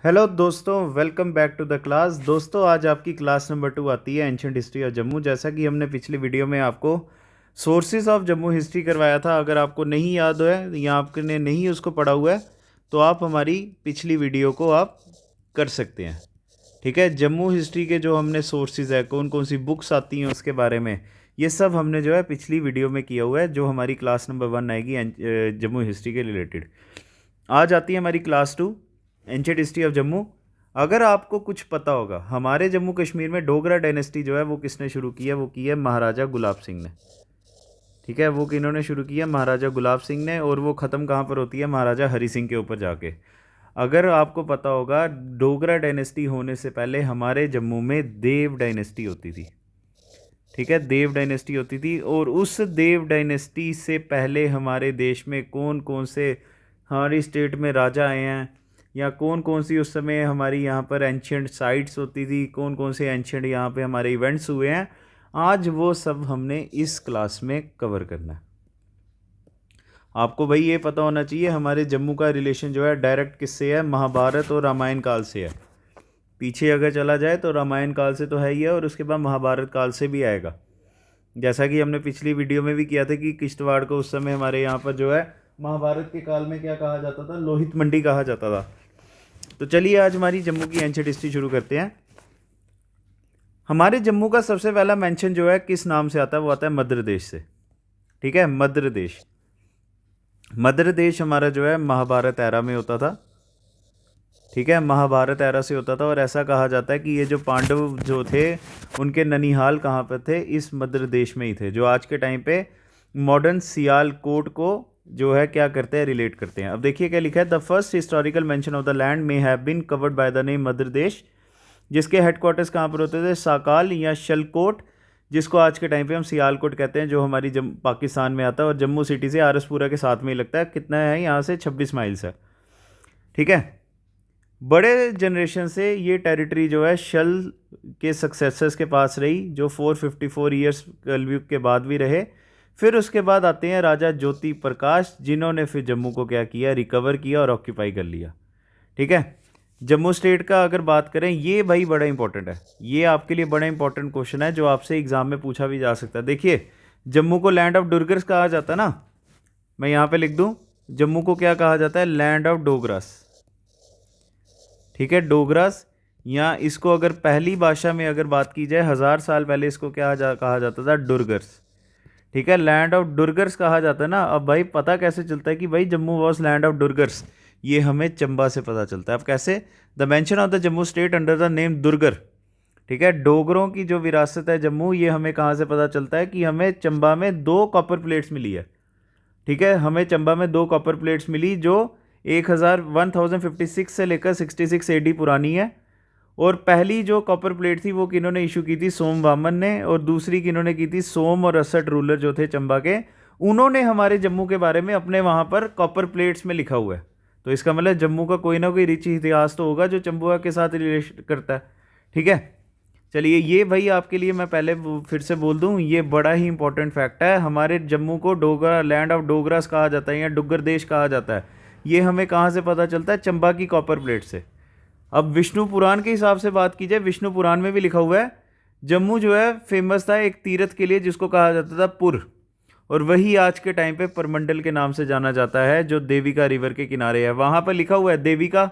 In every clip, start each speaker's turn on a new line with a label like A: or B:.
A: Hello दोस्तों, welcome back to the class. दोस्तों, आज आपकी क्लास नंबर 2 आती है एंशियंट हिस्ट्री ऑफ जम्मू। जैसा कि हमने पिछली वीडियो में आपको सोर्सेज ऑफ जम्मू हिस्ट्री करवाया था। अगर आपको नहीं याद है या आपने नहीं उसको पढ़ा हुआ है तो आप हमारी पिछली वीडियो को आप कर सकते हैं। ठीक है, जम्मू हिस्ट्री के जो हमने सोर्सेज है, कौन कौन सी बुक्स आती हैं उसके बारे में, ये सब हमने जो है पिछली वीडियो में किया हुआ है, जो हमारी क्लास नंबर 1 आएगी जम्मू हिस्ट्री के रिलेटेड। आज आती है हमारी class 2 ancient history of Jammu. अगर आपको कुछ पता होगा, हमारे जम्मू कश्मीर में डोगरा डायनेस्टी जो है वो किसने शुरू की है, वो की है महाराजा गुलाब सिंह ने। ठीक है, वो किन्होंने शुरू किया, महाराजा गुलाब सिंह ने। और वो ख़त्म कहाँ पर होती है, महाराजा हरी सिंह के ऊपर जाके। अगर आपको पता होगा, डोगरा डायनेस्टी होने से पहले हमारे जम्मू में देव डायनेस्टी होती थी। ठीक है, देव डायनेस्टी होती थी। और उस देव डायनेस्टी से पहले हमारे देश में कौन कौन से हमारी स्टेट में राजा आए हैं, या कौन कौन सी उस समय हमारी यहाँ पर एंशियंट साइट्स होती थी, कौन कौन से एंशियंट यहाँ पे हमारे इवेंट्स हुए हैं, आज वो सब हमने इस क्लास में कवर करना है। आपको भाई ये पता होना चाहिए, हमारे जम्मू का रिलेशन जो है डायरेक्ट किससे है, महाभारत और रामायण काल से है। पीछे अगर चला जाए तो रामायण काल से तो है ही है, और उसके बाद महाभारत काल से भी आएगा। जैसा कि हमने पिछली वीडियो में भी किया था कि किश्तवाड़ को उस समय हमारे यहाँ पर जो है महाभारत के काल में क्या कहा जाता था, लोहित मंडी कहा जाता था। तो चलिए आज हमारी जम्मू की एंशिएंट हिस्ट्री शुरू करते हैं। हमारे जम्मू का सबसे पहला मेंशन जो है किस नाम से आता है, वो आता है मद्र देश से। ठीक है, मद्र देश। मद्र देश हमारा जो है महाभारत एरा में होता था। ठीक है, महाभारत एरा से होता था। और ऐसा कहा जाता है कि ये जो पांडव जो थे उनके ननिहाल कहाँ पर थे, इस मद्र देश में ही थे, जो आज के टाइम पे मॉडर्न सियालकोट को जो है क्या करते हैं, रिलेट करते हैं। अब देखिए क्या लिखा है, the first historical mention of the land may have been covered by the name Madra Desh, जिसके हेडक्वार्टर्स कहाँ पर होते थे, साकाल या शलकोट, जिसको आज के टाइम पे हम सियालकोट कहते हैं, जो हमारी पाकिस्तान में आता है। और जम्मू सिटी से आरसपुरा के साथ में ही लगता है। कितना है यहाँ से, 26 माइल्स है। ठीक है, बड़े जनरेशन से ये टेरिटरी जो है शल के सक्सेसर्स के पास रही, जो 454 ईयर्स कलयुग के बाद भी रहे। फिर उसके बाद आते हैं राजा ज्योति प्रकाश, जिन्होंने फिर जम्मू को क्या किया, रिकवर किया और ऑक्यूपाई कर लिया। ठीक है, जम्मू स्टेट का अगर बात करें, ये भाई बड़ा इंपॉर्टेंट है, ये आपके लिए बड़ा इंपॉर्टेंट क्वेश्चन है, जो आपसे एग्जाम में पूछा भी जा सकता है। देखिए, जम्मू को लैंड ऑफ डुर्गर्स कहा जाता है ना, मैं यहाँ पे लिख दूँ, जम्मू को क्या कहा जाता है, लैंड ऑफ डोगरास। ठीक है, डोगरास, या इसको अगर पहली भाषा में अगर बात की जाए 1000 साल पहले, इसको क्या कहा जाता था, डुर्गर्स। ठीक है, लैंड ऑफ डुर्गर्स कहा जाता है ना। अब भाई पता कैसे चलता है कि भाई Jammu was land of Durgars, ये हमें चंबा से पता चलता है। अब कैसे, the mention of the Jammu state under the name Durgar. ठीक है, डोगरों की जो विरासत है जम्मू, ये हमें कहाँ से पता चलता है कि हमें चंबा में 2 कॉपर प्लेट्स मिली है। ठीक है, हमें चंबा में 2 कॉपर प्लेट्स मिली, जो 1056 से लेकर 66 एडी पुरानी है। और पहली जो कॉपर प्लेट थी वो किन्होंने इशू की थी, सोम वामन ने। और दूसरी किन्होंने की थी, सोम और असट रूलर जो थे चंबा के, उन्होंने हमारे जम्मू के बारे में अपने वहाँ पर कॉपर प्लेट्स में लिखा हुआ है। तो इसका मतलब जम्मू का कोई ना कोई रिच इतिहास तो होगा जो चंबुआ के साथ रिलेट करता है। ठीक है, चलिए ये भाई आपके लिए मैं पहले फिर से बोल दूं, ये बड़ा ही इंपॉर्टेंट फैक्ट है। हमारे जम्मू को डोगरा, लैंड ऑफ डोगरास कहा जाता है, या डुग्गर देश कहा जाता है। ये हमें कहाँ से पता चलता है, चंबा की कॉपर प्लेट से। अब विष्णु पुराण के हिसाब से बात की जाए, विष्णु पुराण में भी लिखा हुआ है, जम्मू जो है फेमस था एक तीर्थ के लिए, जिसको कहा जाता था पुर। और वही आज के टाइम पे परमंडल के नाम से जाना जाता है, जो देविका रिवर के किनारे है। वहाँ पर लिखा हुआ है देविका।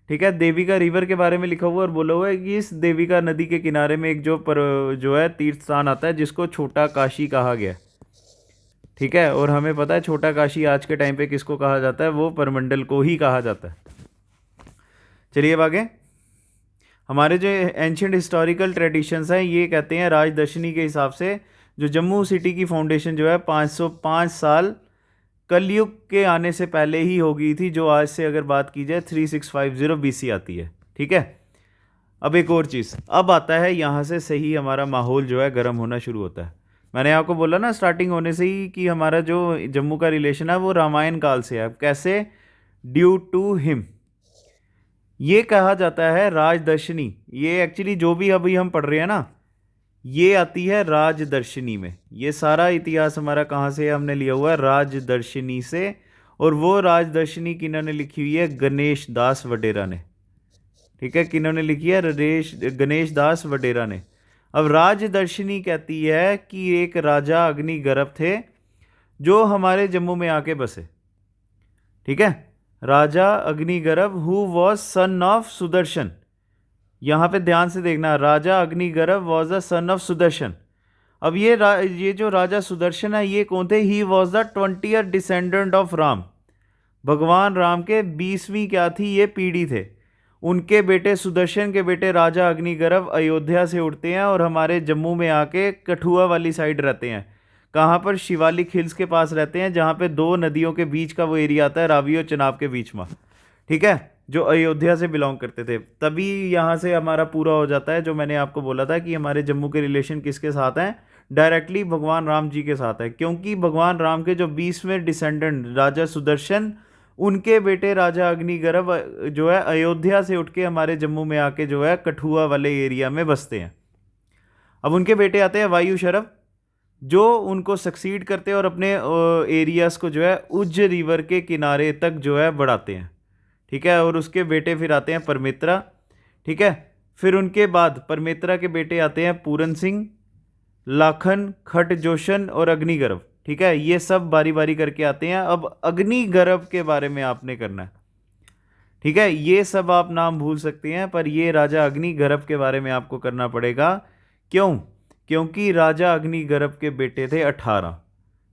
A: ठीक है, देविका रिवर के बारे में लिखा हुआ है, और बोला हुआ है कि इस देविका नदी के किनारे में एक जो है तीर्थ स्थान आता है, जिसको छोटा काशी कहा गया। ठीक है, और हमें पता है छोटा काशी आज के टाइम पे किसको कहा जाता है, वो परमंडल को ही कहा जाता है। चलिए अब आगे, हमारे जो एंशियंट हिस्टोरिकल ट्रेडिशंस हैं, ये कहते हैं राजदर्शनी के हिसाब से जो जम्मू सिटी की फाउंडेशन जो है 505 साल कलयुग के आने से पहले ही हो गई थी, जो आज से अगर बात की जाए 3650 BC आती है। ठीक है, अब एक और चीज़, अब आता है यहाँ से सही हमारा माहौल जो है गर्म होना शुरू होता है। मैंने आपको बोला ना स्टार्टिंग होने से ही कि हमारा जो जम्मू का रिलेशन है वो रामायण काल से है। कैसे, ड्यू टू हिम, ये कहा जाता है राजदर्शनी। ये एक्चुअली जो भी अभी हम पढ़ रहे हैं ना, ये आती है राजदर्शनी में। ये सारा इतिहास हमारा कहाँ से हमने लिया हुआ है, राजदर्शनी से। और वो राजदर्शनी किन्होंने लिखी हुई है, गणेश दास वडेरा ने। ठीक है, किन्होंने लिखी है? गणेश दास वडेरा ने। अब राजदर्शिनी कहती है कि एक राजा अग्निगर्भ थे जो हमारे जम्मू में आके बसे। ठीक है, Raja Agnigarbh who was son of Sudarshan. यहाँ पे ध्यान से देखना, Raja Agnigarbh was the son of Sudarshan. अब ये जो राजा सुदर्शन है ये कौन थे? He was the 20th descendant of Ram. भगवान राम के 20वीं क्या थी? ये पीढ़ी थे। उनके बेटे सुदर्शन के बेटे राजा अग्निगर्भ अयोध्या से उठते हैं और हमारे जम्मू में आके कठुआ वाली साइड रहते हैं। कहाँ पर? शिवालिक हिल्स के पास रहते हैं, जहाँ पे दो नदियों के बीच का वो एरिया आता है, रावी और चनाब के बीच में। ठीक है, जो अयोध्या से बिलोंग करते थे। तभी यहाँ से हमारा पूरा हो जाता है जो मैंने आपको बोला था कि हमारे जम्मू के रिलेशन किसके साथ हैं? डायरेक्टली भगवान राम जी के साथ है, क्योंकि भगवान राम के जो 20वें डिसेंडेंट राजा सुदर्शन, उनके बेटे राजा अग्निगर्भ जो है अयोध्या से उठ के हमारे जम्मू में आके जो है कठुआ वाले एरिया में बसते हैं। अब उनके बेटे आते हैं वायुशरव, जो उनको सक्सीड करते हैं और अपने एरियाज़ को जो है उज्ज रिवर के किनारे तक जो है बढ़ाते हैं। ठीक है, और उसके बेटे फिर आते हैं परमित्रा। ठीक है, फिर उनके बाद परमित्रा के बेटे आते हैं पूरन सिंह, लाखन, खट जोशन और अग्निगर्भ। ठीक है, ये सब बारी बारी करके आते हैं। अब अग्निगर्भ के बारे में आपने करना है। ठीक है, ये सब आप नाम भूल सकते हैं, पर ये राजा अग्निगर्भ के बारे में आपको करना पड़ेगा। क्यों? क्योंकि राजा अग्निगर्भ के बेटे थे 18।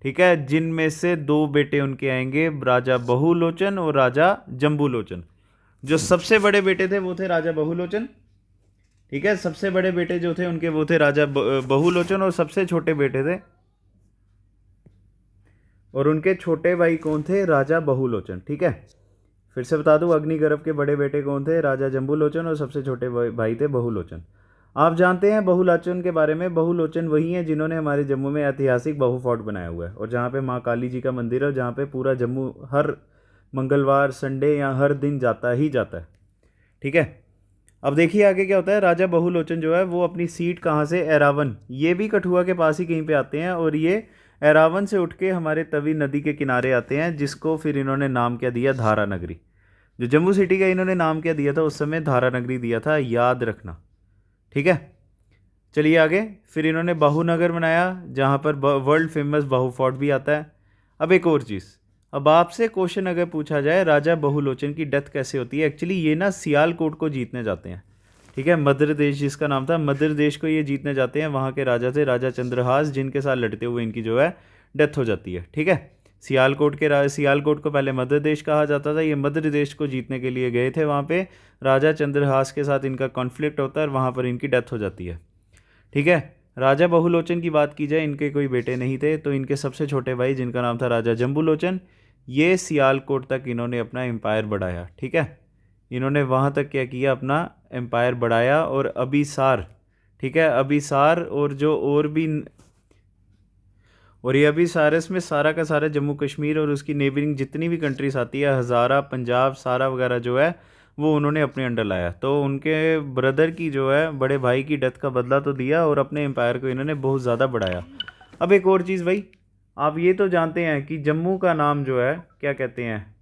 A: ठीक है, जिनमें से 2 बेटे उनके आएंगे, राजा बहुलोचन और राजा जम्बूलोचन। जो सबसे बड़े बेटे थे वो थे राजा बहुलोचन। ठीक है, सबसे बड़े बेटे जो थे उनके वो थे राजा बहुलोचन, और सबसे छोटे बेटे थे, और उनके छोटे भाई कौन थे? राजा बहुलोचन। ठीक है, फिर से बता दूं, अग्निगर्भ के बड़े बेटे कौन थे? राजा जम्बूलोचन, और सबसे छोटे भाई थे बहुलोचन। आप जानते हैं बहुलोचन के बारे में? बहुलोचन वही हैं जिन्होंने हमारे जम्मू में ऐतिहासिक बहु फोर्ट बनाया हुआ है, और जहाँ पे माँ काली जी का मंदिर है, और जहाँ पे पूरा जम्मू हर मंगलवार, संडे या हर दिन जाता ही जाता है। ठीक है, अब देखिए आगे क्या होता है। राजा बहुलोचन जो है वो अपनी सीट कहाँ से? एरावन, ये भी कठुआ के पास ही कहीं पे आते हैं, और ये एरावन से उठ के हमारे तवी नदी के किनारे आते हैं, जिसको फिर इन्होंने नाम क्या दिया? धारा नगरी। जो जम्मू सिटी का इन्होंने नाम क्या दिया था उस समय? धारा नगरी दिया था, याद रखना। ठीक है, चलिए आगे। फिर इन्होंने बाहूनगर बनाया, जहाँ पर वर्ल्ड फेमस बाहू फोर्ट भी आता है। अब एक और चीज़, अब आपसे क्वेश्चन अगर पूछा जाए राजा बहुलोचन की डेथ कैसे होती है? एक्चुअली ये ना सियालकोट को जीतने जाते हैं। ठीक है, मध्य देश जिसका नाम था, मध्य देश को ये जीतने जाते हैं। वहाँ के राजा थे राजा चंद्रहास, जिनके साथ लड़ते हुए इनकी जो है डेथ हो जाती है। ठीक है, सियालकोट को पहले मध्य देश कहा जाता था। ये मध्य देश को जीतने के लिए गए थे, वहाँ पे राजा चंद्रहास के साथ इनका कॉन्फ्लिक्ट होता है और वहाँ पर इनकी डेथ हो जाती है। ठीक है, राजा बहुलोचन की बात की जाए, इनके कोई बेटे नहीं थे, तो इनके सबसे छोटे भाई जिनका नाम था राजा जम्बूलोचन, ये सियालकोट तक इन्होंने अपना एम्पायर बढ़ाया। ठीक है, इन्होंने वहाँ तक क्या किया? अपना एम्पायर बढ़ाया। और अभिसार, ठीक है, अभिसार और जो और भी, और ये अभिसारस में सारा का सारा जम्मू कश्मीर और उसकी नेबरिंग जितनी भी कंट्रीज आती है, हज़ारा, पंजाब, सारा वगैरह जो है वो उन्होंने अपने अंडर लाया। तो उनके ब्रदर की जो है, बड़े भाई की डेथ का बदला तो दिया, और अपने एम्पायर को इन्होंने बहुत ज़्यादा बढ़ाया। अब एक और चीज़ भाई, आप ये तो जानते हैं कि जम्मू का नाम जो है क्या कहते हैं?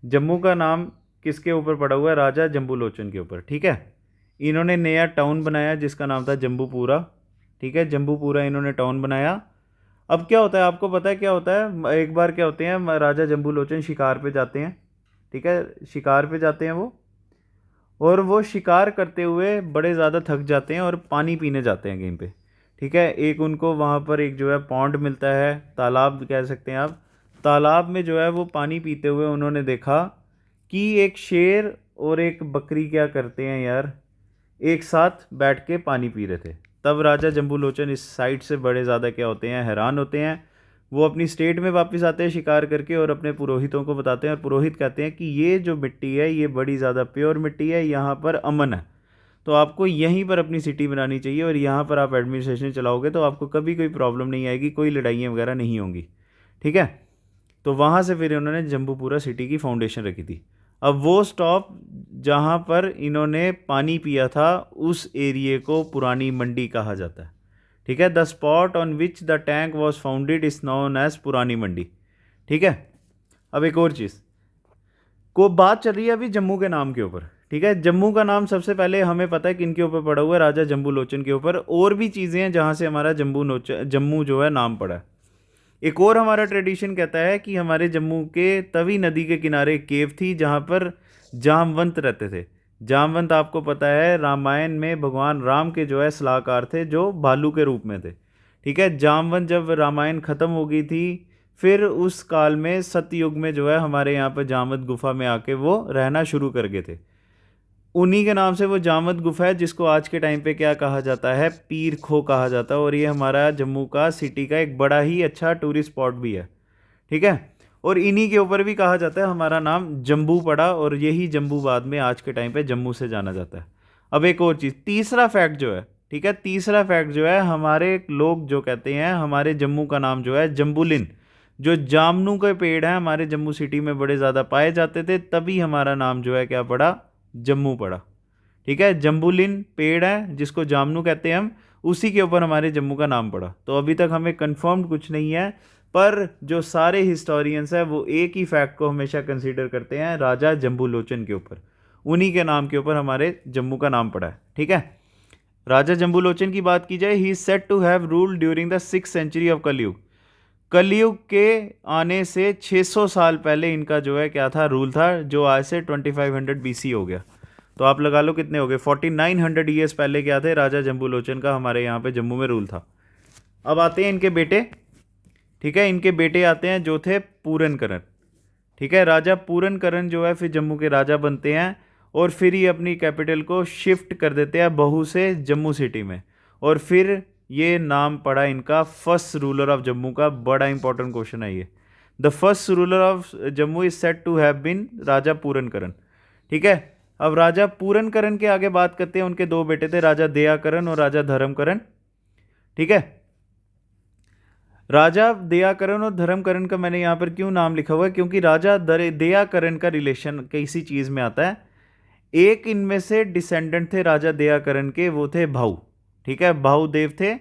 A: जम्मू का नाम किसके ऊपर पड़ा हुआ है? राजा जम्बूलोचन के ऊपर। ठीक है, इन्होंने नया टाउन बनाया जिसका नाम था जम्बूपुरा। ठीक है, जम्बूपुरा इन्होंने टाउन बनाया। अब क्या होता है, आपको पता है क्या होता है? एक बार क्या होते हैं, राजा जम्बूलोचन शिकार पे जाते हैं। ठीक है, शिकार पे जाते हैं वो, और वो शिकार करते हुए बड़े ज़्यादा थक जाते हैं और पानी पीने जाते हैं कहीं पे। ठीक है, एक उनको वहाँ पर एक जो है पॉन्ड मिलता है, तालाब कह सकते हैं आप। तालाब में जो है वो पानी पीते हुए उन्होंने देखा कि एक शेर और एक बकरी क्या करते हैं यार, एक साथ बैठ के पानी पी रहे थे। तब राजा जम्बूलोचन इस साइड से बड़े ज़्यादा क्या होते हैं? हैरान होते हैं। वो अपनी स्टेट में वापस आते हैं शिकार करके, और अपने पुरोहितों को बताते हैं, और पुरोहित कहते हैं कि ये जो मिट्टी है ये बड़ी ज़्यादा प्योर मिट्टी है, यहाँ पर अमन है, तो आपको यहीं पर अपनी सिटी बनानी चाहिए, और यहाँ पर आप एडमिनिस्ट्रेशन चलाओगे तो आपको कभी कोई प्रॉब्लम नहीं आएगी, कोई लड़ाइयाँ वगैरह नहीं होंगी। ठीक है, तो वहाँ से फिर इन्होंने जम्बूपुरा सिटी की फाउंडेशन रखी थी। अब वो स्टॉप जहाँ पर इन्होंने पानी पिया था, उस एरिए को पुरानी मंडी कहा जाता है। ठीक है, the spot on which the tank was founded is known as Purani Mandi. ठीक है, अब एक और चीज़ को बात चल रही है अभी जम्मू के नाम के ऊपर। ठीक है, जम्मू का नाम सबसे पहले हमें पता है किन के ऊपर पड़ा हुआ है, राजा जम्बू लोचन के ऊपर। और भी चीज़ें हैं जहाँ से हमारा जम्मू जो है नाम पड़ा है। एक और हमारा ट्रेडिशन कहता है कि हमारे जम्मू के तवी नदी के किनारे एक केव थी जहाँ पर जामवंत रहते थे। जामवंत आपको पता है रामायण में भगवान राम के जो है सलाहकार थे, जो भालू के रूप में थे। ठीक है, जामवंत जब रामायण ख़त्म हो गई थी, फिर उस काल में सतयुग में जो है हमारे यहाँ पर जामवंत गुफा में आके वो रहना शुरू कर गए थे। उन्हीं के नाम से वो जामवंत गुफा है, जिसको आज के टाइम पे क्या कहा जाता है, पीर खो कहा जाता है। और ये हमारा जम्मू का सिटी का एक बड़ा ही अच्छा टूरिस्ट स्पॉट भी है। ठीक है, और इन्हीं के ऊपर भी कहा जाता है हमारा नाम जम्बू पड़ा, और यही जम्बू बाद में आज के टाइम पे जम्मू से जाना जाता है। अब एक और चीज़, तीसरा फैक्ट जो है, ठीक है, तीसरा फैक्ट जो है, हमारे लोग जो कहते हैं हमारे जम्मू का नाम जो है जम्बूलिन, जो जामनू के पेड़ हैं हमारे जम्मू सिटी में बड़े ज़्यादा पाए जाते थे, तभी हमारा नाम जो है क्या पड़ा, जम्मू पड़ा। ठीक है, जम्बूलिन पेड़ है जिसको जामनू कहते हैं हम, उसी के ऊपर हमारे जम्मू का नाम पड़ा। तो अभी तक हमें कंफर्म्ड कुछ नहीं है, पर जो सारे हिस्टोरियंस हैं वो एक ही फैक्ट को हमेशा कंसीडर करते हैं, राजा जम्बू लोचन के ऊपर, उन्हीं के नाम के ऊपर हमारे जम्मू का नाम पड़ा है। ठीक है, राजा जम्बू लोचन की बात की जाए, he is said to have ruled during the 6th century of Kalyug. कलयुग के आने से 600 साल पहले इनका जो है क्या था, रूल था, जो आज से 2500 BC हो गया। तो आप लगा लो कितने हो गए, 4900 ईयर्स पहले क्या थे, राजा जम्बू लोचन का हमारे यहाँ पे जम्मू में रूल था। अब आते हैं इनके बेटे। ठीक है, इनके बेटे आते हैं जो थे पूरनकरण। ठीक है, राजा पूरनकरण जो है फिर जम्मू के राजा बनते हैं, और फिर ही अपनी कैपिटल को शिफ्ट कर देते हैं बहू से जम्मू सिटी में, और फिर ये नाम पड़ा इनका फर्स्ट रूलर ऑफ जम्मू का। बड़ा इंपॉर्टेंट क्वेश्चन है ये। The first ruler of Jammu is said to have been Raja Purankaran. ठीक है, अब राजा पूरनकरण के आगे बात करते हैं, उनके दो बेटे थे, राजा दयाकरण और राजा धर्मकरण। ठीक है, राजा दयाकरण और धर्मकरण का मैंने यहाँ पर क्यों नाम लिखा हुआ है, क्योंकि राजा दयाकरण का रिलेशन किसी चीज़ में आता है। एक इनमें से डिसेंडेंट थे राजा दयाकरण के, वो थे भाऊ। ठीक है, भाऊ देव थे,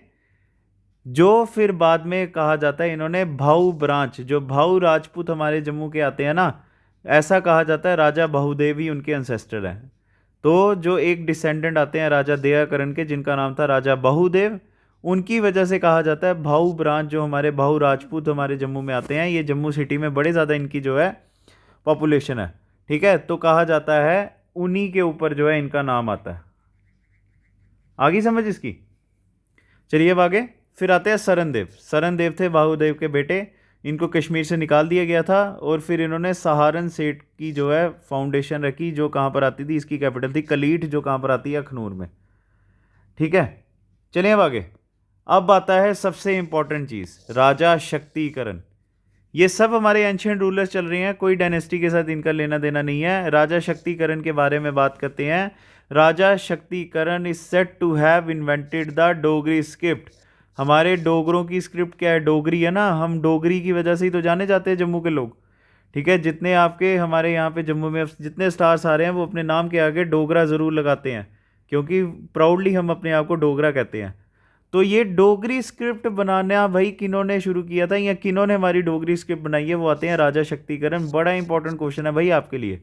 A: जो फिर बाद में कहा जाता है इन्होंने भाऊ ब्रांच, जो भाऊ राजपूत हमारे जम्मू के आते हैं ना, ऐसा कहा जाता है राजा बहुदेव ही उनके एंसेस्टर हैं। तो जो एक डिसेंडेंट आते हैं राजा दयाकरण के, जिनका नाम था राजा बहुदेव, उनकी वजह से कहा जाता है भाऊ ब्रांच, जो हमारे भाऊ राजपूत हमारे जम्मू में आते हैं, ये जम्मू सिटी में बड़े ज़्यादा इनकी जो है पॉपुलेशन है। ठीक है, तो कहा जाता है उन्हीं के ऊपर जो है इनका नाम आता है। आगे समझ इसकी। चलिए अब आगे फिर आते हैं सरनदेव। सरनदेव थे बाहुदेव के बेटे, इनको कश्मीर से निकाल दिया गया था, और फिर इन्होंने सहारन सेठ की जो है फाउंडेशन रखी, जो कहाँ पर आती थी, इसकी कैपिटल थी कलीठ, जो कहाँ पर आती है, अखनूर में। ठीक है, चलिए अब आगे। अब आता है सबसे इंपॉर्टेंट चीज़, राजा शक्तिकरण। ये सब हमारे एंशिएंट रूलर्स चल रहे हैं, कोई डायनेस्टी के साथ इनका लेना देना नहीं है। राजा शक्तिकरण के बारे में बात करते हैं। Raja Shaktikaran is said to have invented the Dogri script. हमारे डोगरों की स्क्रिप्ट क्या है, डोगरी है ना, हम डोगरी की वजह से ही तो जाने जाते हैं जम्मू के लोग। ठीक है, जितने आपके हमारे यहाँ पे जम्मू में जितने स्टार्स आ रहे हैं, वो अपने नाम के आगे डोगरा ज़रूर लगाते हैं, क्योंकि प्राउडली हम अपने आप को डोगरा कहते हैं। तो ये डोगरी स्क्रिप्ट बनाना भाई किन्होंने शुरू किया था, या किन्होंने हमारी डोगरी स्क्रिप्ट बनाई है, वो आते हैं राजा शक्तिकरण। बड़ा इंपॉर्टेंट क्वेश्चन है भाई आपके लिए।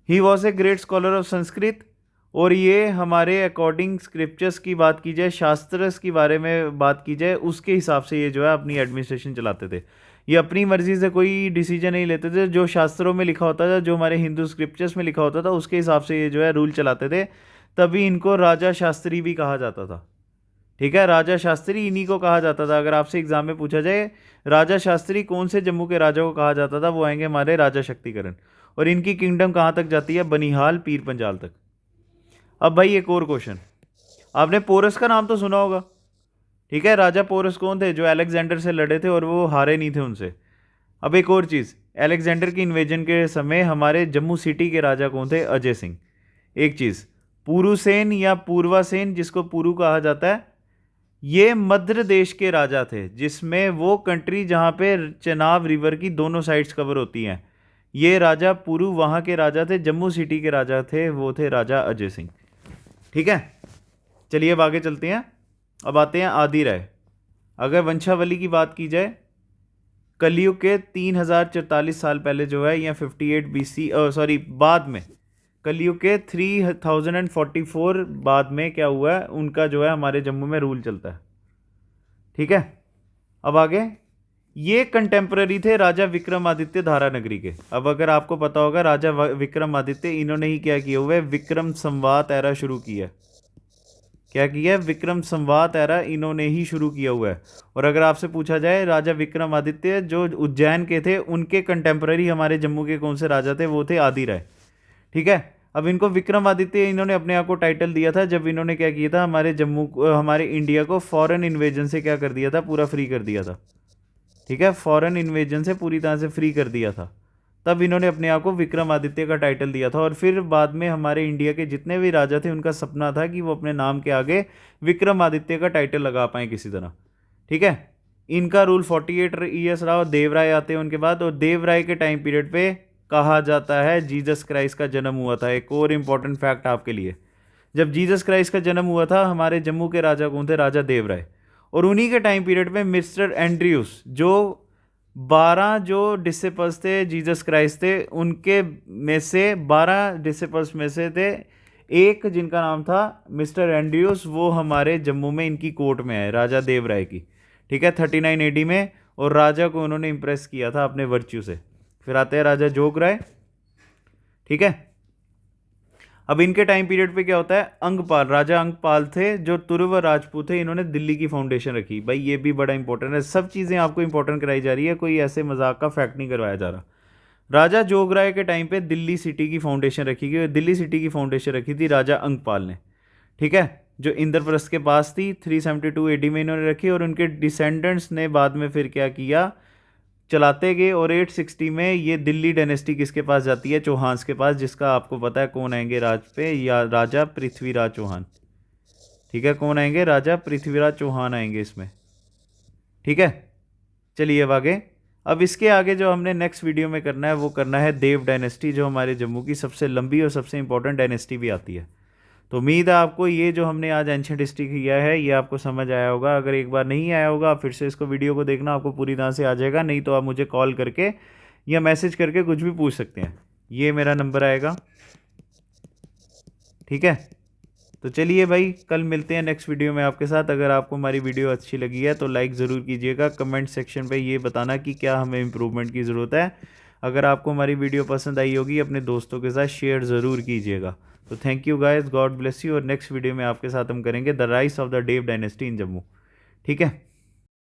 A: He was a great scholar of Sanskrit, और ये हमारे अकॉर्डिंग स्क्रिप्चर्स की बात की जाए, शास्त्रस के बारे में बात की जाए, उसके हिसाब से ये जो है अपनी एडमिनिस्ट्रेशन चलाते थे। ये अपनी मर्जी से कोई डिसीजन नहीं लेते थे, जो शास्त्रों में लिखा होता था, जो हमारे हिंदू स्क्रिप्चर्स में लिखा होता था, उसके हिसाब से ये जो है रूल चलाते थे। तभी इनको राजा शास्त्री भी कहा जाता था। ठीक है, राजा शास्त्री इन्हीं को कहा जाता था। अगर आपसे एग्जाम में पूछा जाए राजा शास्त्री कौन से जम्मू के राजा को कहा जाता था, वो आएंगे हमारे राजा शक्तिकरण। और इनकी किंगडम कहाँ तक जाती है, बनिहाल पीर पंजाल तक। अब भाई एक और क्वेश्चन, आपने पोरस का नाम तो सुना होगा। ठीक है, राजा पोरस कौन थे, जो अलेक्जेंडर से लड़े थे और वो हारे नहीं थे उनसे। अब एक और चीज़, अलेक्जेंडर की इन्वेजन के समय हमारे जम्मू सिटी के राजा कौन थे, अजय सिंह। एक चीज़, पुरुसेन या पूर्वासेन, जिसको पुरु कहा जाता है, ये मध्य देश के राजा थे, जिसमें वो कंट्री जहाँ पे चेनाब रिवर की दोनों साइड्स कवर होती हैं। ये राजा पुरु वहाँ के राजा थे, जम्मू सिटी के राजा थे, वो थे राजा अजय सिंह। ठीक है, चलिए अब आगे चलते हैं। अब आते हैं आदि राय। अगर वंशावली की बात की जाए, कलयुग के 3044 साल पहले जो है, या 58 BC बाद में कलयुग के 3044 बाद में क्या हुआ है, उनका जो है हमारे जम्मू में रूल चलता है। ठीक है, अब आगे, ये कंटेम्प्ररी थे राजा विक्रमादित्य धारानगरी के। अब अगर आपको पता होगा राजा विक्रमादित्य, इन्होंने ही क्या किया हुआ है, विक्रम संवात एरा शुरू किया है। क्या किया है, विक्रम संवात एरा इन्होंने ही शुरू किया हुआ है। और अगर आपसे पूछा जाए राजा विक्रमादित्य जो उज्जैन के थे, उनके कंटेम्प्ररी हमारे जम्मू के कौन से राजा थे, वो थे आदि राय। ठीक है, अब इनको विक्रमादित्य इन्होंने अपने आप को टाइटल दिया था जब इन्होंने क्या किया था, हमारे जम्मू हमारे इंडिया को फॉरेन इन्वेजन से क्या कर दिया था, पूरा फ्री कर दिया था। ठीक है, फॉरेन इन्वेजन से पूरी तरह से फ्री कर दिया था, तब इन्होंने अपने आप को विक्रमादित्य का टाइटल दिया था। और फिर बाद में हमारे इंडिया के जितने भी राजा थे, उनका सपना था कि वो अपने नाम के आगे विक्रमादित्य का टाइटल लगा पाएँ किसी तरह। ठीक है, इनका रूल 48 ईयर्स रहा और देवराय आते हैं उनके बाद। और देवराय के टाइम पीरियड पे कहा जाता है जीसस क्राइस्ट का जन्म हुआ था। एक और इम्पॉर्टेंट फैक्ट आपके लिए, जब जीसस क्राइस्ट का जन्म हुआ था, हमारे जम्मू के राजा कौन थे, राजा देवराय। और उन्हीं के टाइम पीरियड में मिस्टर एंड्रयूस, जो 12 जो डिसिपल्स थे जीसस क्राइस्ट थे, उनके में से 12 डिसिपल्स में से थे एक जिनका नाम था मिस्टर एंड्रयूस, वो हमारे जम्मू में इनकी कोर्ट में है, राजा देवराय की। ठीक है, 39 AD में। और राजा को उन्होंने इम्प्रेस किया था अपने वर्च्यू से। फिर आते हैं राजा जोगराय। ठीक है, अब इनके टाइम पीरियड पे क्या होता है, अंगपाल, राजा अंगपाल थे जो तुर्व राजपूत थे, इन्होंने दिल्ली की फाउंडेशन रखी। भाई ये भी बड़ा इंपॉर्टेंट है, सब चीज़ें आपको इंपॉर्टेंट कराई जा रही है, कोई ऐसे मजाक का फैक्ट नहीं करवाया जा रहा। राजा जोगराय के टाइम पे दिल्ली सिटी की फाउंडेशन रखी गई। दिल्ली सिटी की फाउंडेशन रखी थी राजा अंगपाल ने। ठीक है, जो इंद्रप्रस्थ के पास थी, 372 AD में इन्होंने रखी। और उनके डिसेंडेंट्स ने बाद में फिर क्या किया, चलाते गए। और 860 में ये दिल्ली डायनेस्टी किसके पास जाती है, चौहान्स के पास, जिसका आपको पता है कौन आएंगे राज पे, या राजा पृथ्वीराज चौहान। ठीक है, कौन आएंगे, राजा पृथ्वीराज चौहान आएंगे इसमें। ठीक है, चलिए अब आगे। अब इसके आगे जो हमने नेक्स्ट वीडियो में करना है, वो करना है देव डायनेस्टी, जो हमारे जम्मू की सबसे लंबी और सबसे इंपॉर्टेंट डायनेस्टी भी आती है। तो उम्मीद है आपको ये जो हमने आज एंशिएंट हिस्ट्री किया है, ये आपको समझ आया होगा। अगर एक बार नहीं आया होगा, फिर से इसको वीडियो को देखना, आपको पूरी तरह से आ जाएगा। नहीं तो आप मुझे कॉल करके या मैसेज करके कुछ भी पूछ सकते हैं, ये मेरा नंबर आएगा। ठीक है, तो चलिए भाई, कल मिलते हैं नेक्स्ट वीडियो में आपके साथ। अगर आपको हमारी वीडियो अच्छी लगी है तो लाइक ज़रूर कीजिएगा। कमेंट सेक्शन पे ये बताना कि क्या हमें इम्प्रूवमेंट की ज़रूरत है। अगर आपको हमारी वीडियो पसंद आई होगी, अपने दोस्तों के साथ शेयर ज़रूर कीजिएगा। तो thank you guys, God bless you. और नेक्स्ट वीडियो में आपके साथ हम करेंगे the rise of the Dev dynasty in Jammu. ठीक है।